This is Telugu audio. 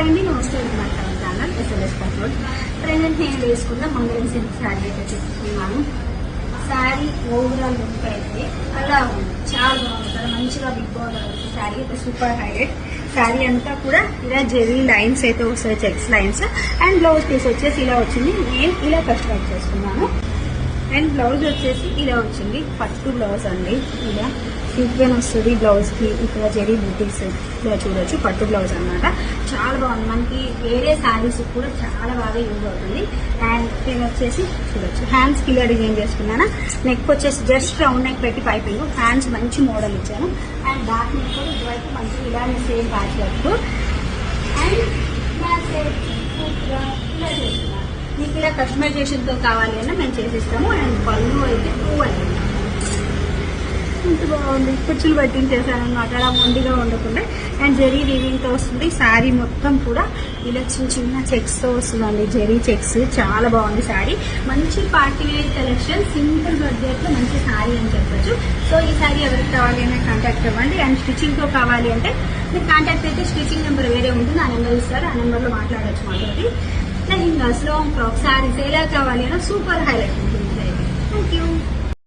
అండి, నమస్తే. మన ఛానల్ ఎస్ఎల్ఎస్ కంట్రోల్. ప్రెజెంట్ నేను వేసుకున్న మంగళం సిల్క్ శారీ అయితే చూపిస్తున్నాను. శారీ ఓవరాల్ లుక్ అయితే అలా ఉంది, చాలా బాగుంది కదా, మంచిగా బిగ్ బార్డర్ శారీ అయితే సూపర్ హైలైట్. శారీ అంతా కూడా ఇలా జెరీ లైన్స్ అయితే వస్తాయి, checks lines. And blouse piece వచ్చేసి ఇలా వచ్చింది, నేను ఇలా కస్టమైజ్ చేసుకున్నాను. అండ్ బ్లౌజ్ వచ్చేసి ఇలా వచ్చింది, పట్టు బ్లౌజ్ అండి. ఇలా సీక్వెన్ వస్తుంది బ్లౌజ్ కి, ఇక్కడ జెరీ బూటీస్ ఇలా చూడొచ్చు, పట్టు బ్లౌజ్ అన్నమాట. చాలా బాగుంది, మనకి వేరే శారీస్ కూడా చాలా బాగా యూజ్ అవుతుంది. అండ్ నేను వచ్చేసి చూడొచ్చు, హ్యాండ్స్ కి ఇలా డిజైన్ చేసుకున్నాను. నెక్ వచ్చేసి జస్ట్ రౌండ్ నెక్ పెట్టి పైపింగ్, హ్యాండ్స్ మంచి మోడల్ ఇచ్చాను. అండ్ బ్యాక్ నెక్ కూడా ఇటువైపు మంచి ఇలానే సేమ్ ప్యాచ్ వర్క్. అండ్ ఇలా చేసుకున్నాను. మీకు ఇలా కస్టమైజేషన్ తో కావాలి అన్నా మేము చేసిస్తాము. అండ్ పళ్ళు అయితే 2 అని ఇంత బాగుంది, కుచ్చులు పట్టించేసాను అన్నమాట, అలా మొండిగా ఉండకుండా. అండ్ జెరీ వీవింగ్ తో వస్తుంది. శారీ మొత్తం కూడా ఇలా చిన్న చిన్న చెక్స్ తో వస్తుందండి, జెరీ చెక్స్. చాలా బాగుంది శారీ, మంచి party wear collection, simple budget లో మంచి శారీ అని చెప్పొచ్చు. సో ఈ శారీ ఎవరికి కావాలి అనే కాంటాక్ట్ అవ్వండి. అండ్ స్టిచ్చింగ్ తో కావాలి అంటే మీకు కాంటాక్ట్ అయితే స్టిచ్చింగ్ నెంబర్ వేరే ఉంటుంది, ఆ నెంబర్ ఇస్తారు, ఆ నెంబర్ లో మాట్లాడచ్చు మాతోటి. లెహింగాస్, లాంగ్ ఫ్రాక్, శారీస్ ఎలా కావాలి అన్న సూపర్ హైలైట్ ఉంటుంది. Thank you.